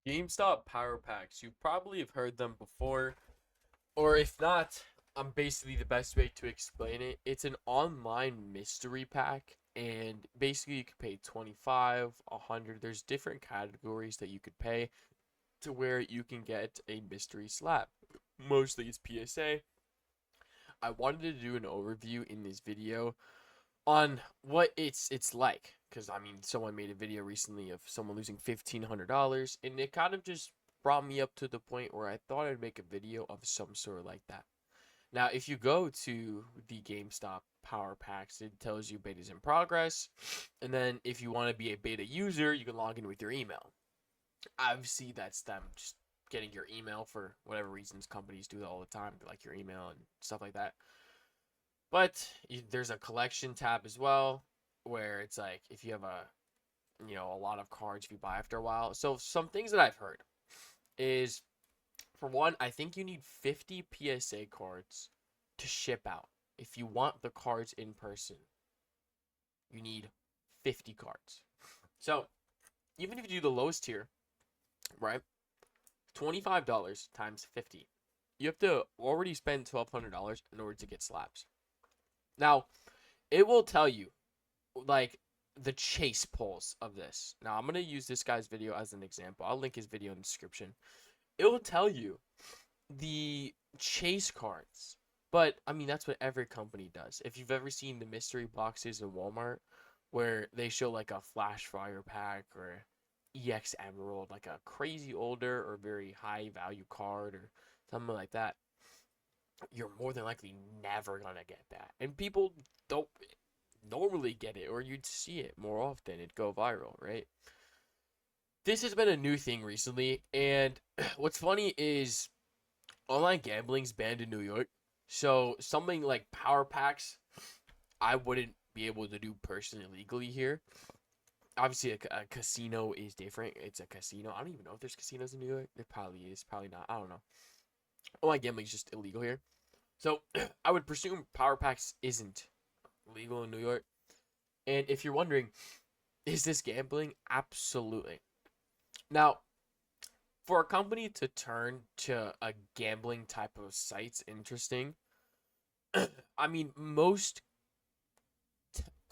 GameStop power packs. You probably have heard them before, or if not, I'm basically the best way to explain it. It's an online mystery pack, and basically you could pay 25, 100. There's different categories that you could pay to where you can get a mystery slab. Mostly it's PSA. I wanted to do an overview in this video on what it's like, because I mean someone made a video recently of someone losing $1,500, and it kind of just brought me up to the point where I thought I'd make a video of some sort like that. Now if you go to the GameStop power packs, it tells you beta's in progress, and then if you want to be a beta user, you can log in with your email. Obviously that's them just getting your email for whatever reasons. Companies do that all the time, they like your email and stuff like that. But there's a collection tab as well, where it's like if you have a lot of cards if you buy after a while. So some things that I've heard is, for one, I think you need 50 PSA cards to ship out. If you want the cards in person, you need 50 cards. So even if you do the lowest tier, right? $25 times 50. You have to already spend $1,200 in order to get slabs. Now, it will tell you like the chase pulls of this. Now I'm gonna use this guy's video as an example. I'll link his video in the description. It will tell you the chase cards. But I mean that's what every company does. If you've ever seen the mystery boxes in Walmart where they show like a flash fire pack or EX Emerald, like a crazy older or very high value card or something like that, you're more than likely never gonna get that. And people don't normally get it, or you'd see it more often. It'd go viral, right? This has been a new thing recently, and what's funny is online gambling's banned in New York. So something like power packs, I wouldn't be able to do personally legally here. Obviously, a casino is different. It's a casino. I don't even know if there's casinos in New York. There probably is. Probably not. I don't know. Online gambling is just illegal here. So I would presume power packs isn't legal in New York. And if you're wondering, is this gambling? Absolutely. Now, for a company to turn to a gambling type of site's interesting. I mean, most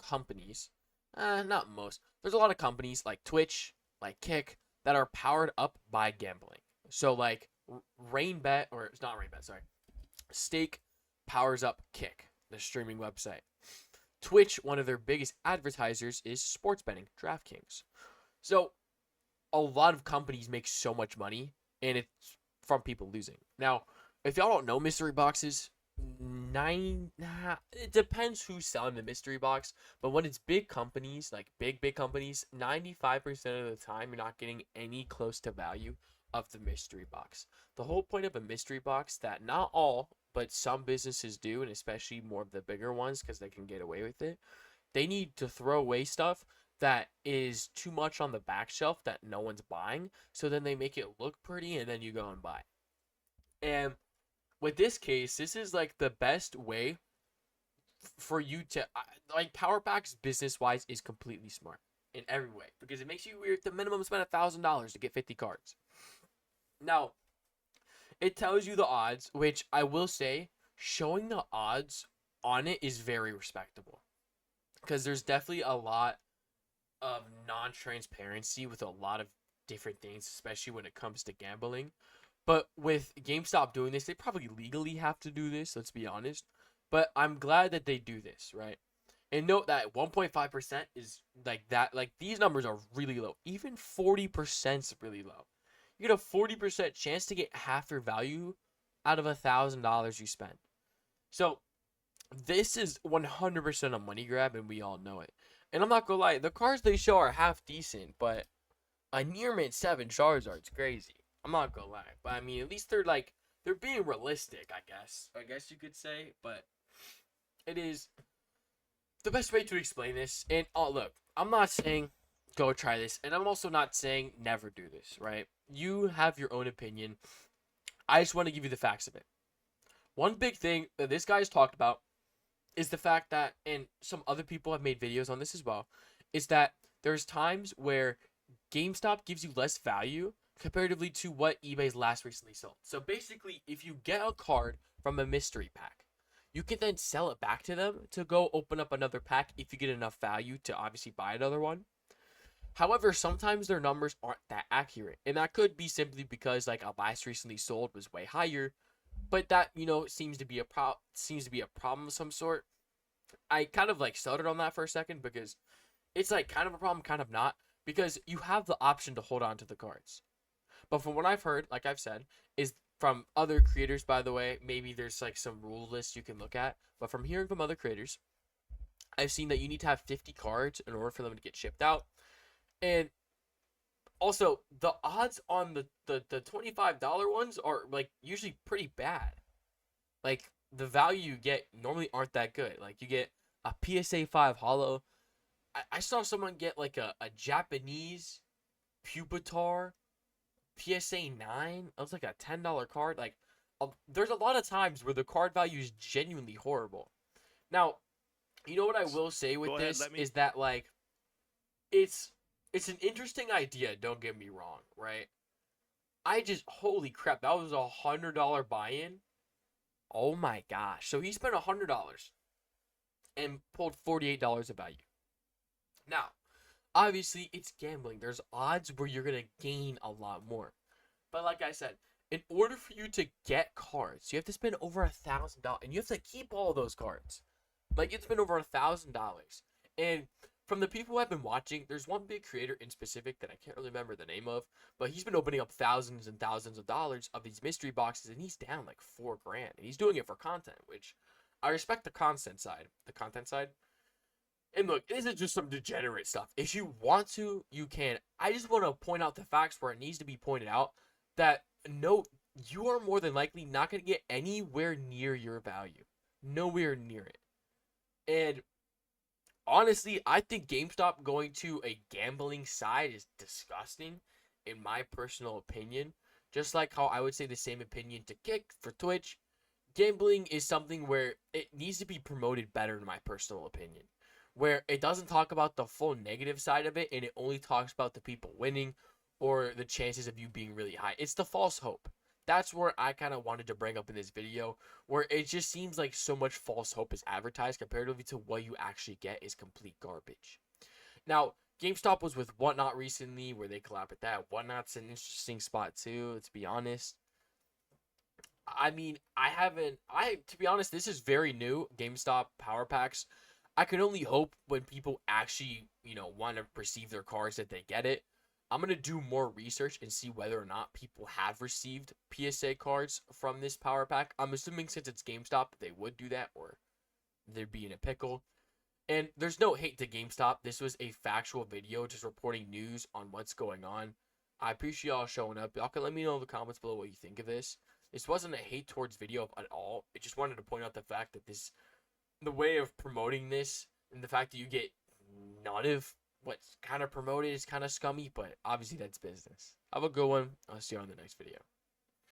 companies, not most, there's a lot of companies like Twitch, like Kick, that are powered up by gambling. So, like, Rainbet, or it's not Rainbet, sorry, Stake powers up Kick, the streaming website. Twitch, one of their biggest advertisers, is sports betting, DraftKings. So, a lot of companies make so much money, and it's from people losing. Now, if y'all don't know mystery boxes, it depends who's selling the mystery box. But when it's big companies, like big companies, 95% of the time you're not getting any close to value of the mystery box. The whole point of a mystery box, that not all, but some businesses do, and especially more of the bigger ones because they can get away with it, they need to throw away stuff that is too much on the back shelf that no one's buying. So then they make it look pretty and then you go and buy. And with this case, this is like the best way for you to like power packs business wise is completely smart in every way because it makes you weird the minimum spend $1,000 to get 50 cards. Now, it tells you the odds, which I will say showing the odds on it is very respectable because there's definitely a lot of non-transparency with a lot of different things, especially when it comes to gambling. But with GameStop doing this, they probably legally have to do this, let's be honest. But I'm glad that they do this, right? And note that 1.5% is like that. Like these numbers are really low. Even 40% is really low. You get a 40% chance to get half your value out of $1,000 you spend. So this is 100% a money grab, and we all know it. And I'm not gonna lie, the cards they show are half decent, but a near mint 7 Charizard's crazy. I'm not gonna lie, but I mean, at least they're being realistic, I guess. I guess you could say, but it is the best way to explain this. And oh, look, I'm not saying go try this, and I'm also not saying never do this. Right? You have your own opinion. I just want to give you the facts of it. One big thing that this guy's talked about is the fact that, and some other people have made videos on this as well, is that there's times where GameStop gives you less value comparatively to what eBay's last recently sold. So basically, if you get a card from a mystery pack, you can then sell it back to them to go open up another pack if you get enough value to obviously buy another one. However, sometimes their numbers aren't that accurate, and that could be simply because like a last recently sold was way higher, but that seems to be a problem of some sort. I kind of like stuttered on that for a second because it's like kind of a problem, kind of not, because you have the option to hold on to the cards. But from what I've heard, like I've said, is from other creators, by the way, maybe there's like some rule list you can look at, but from hearing from other creators, I've seen that you need to have 50 cards in order for them to get shipped out. And also, the odds on the $25 ones are like usually pretty bad. Like the value you get normally aren't that good. Like you get a PSA 5 hollow. I saw someone get like a Japanese Pupitar PSA 9. It was like a $10 card. Like there's a lot of times where the card value is genuinely horrible. Now, you know what I will say with Go ahead, this let me. is that like it's it's an interesting idea, don't get me wrong, right? I just holy crap, that was $100 buy-in. Oh my gosh. So he spent $100 and pulled $48 of value. Now, obviously it's gambling. There's odds where you're gonna gain a lot more. But like I said, in order for you to get cards, you have to spend over $1,000, and you have to keep all those cards. Like it's been over $1,000. And from the people who I've been watching, there's one big creator in specific that I can't really remember the name of, but he's been opening up thousands and thousands of dollars of these mystery boxes, and he's down like 4 grand, and he's doing it for content, which I respect the content side. The content side. And look, this is just some degenerate stuff. If you want to, you can. I just want to point out the facts where it needs to be pointed out that no, you are more than likely not going to get anywhere near your value. Nowhere near it. And honestly, I think GameStop going to a gambling side is disgusting, in my personal opinion. Just like how I would say the same opinion to Kick for Twitch. Gambling is something where it needs to be promoted better, in my personal opinion. Where it doesn't talk about the full negative side of it, and it only talks about the people winning or the chances of you being really high. It's the false hope. That's where I kind of wanted to bring up in this video, where it just seems like so much false hope is advertised comparatively to what you actually get is complete garbage. Now, GameStop was with Whatnot recently, where they collab with that. Whatnot's an interesting spot too, to be honest. I mean, to be honest, this is very new. GameStop Power Packs. I can only hope when people actually, want to receive their cards that they get it. I'm going to do more research and see whether or not people have received PSA cards from this Power Pack. I'm assuming since it's GameStop, they would do that or they'd be in a pickle. And there's no hate to GameStop. This was a factual video just reporting news on what's going on. I appreciate y'all showing up. Y'all can let me know in the comments below what you think of this. This wasn't a hate towards video at all. I just wanted to point out the fact that the way of promoting this and the fact that you get none of what's kind of promoted is kind of scummy, but obviously that's business. Have a good one. I'll see you on the next video.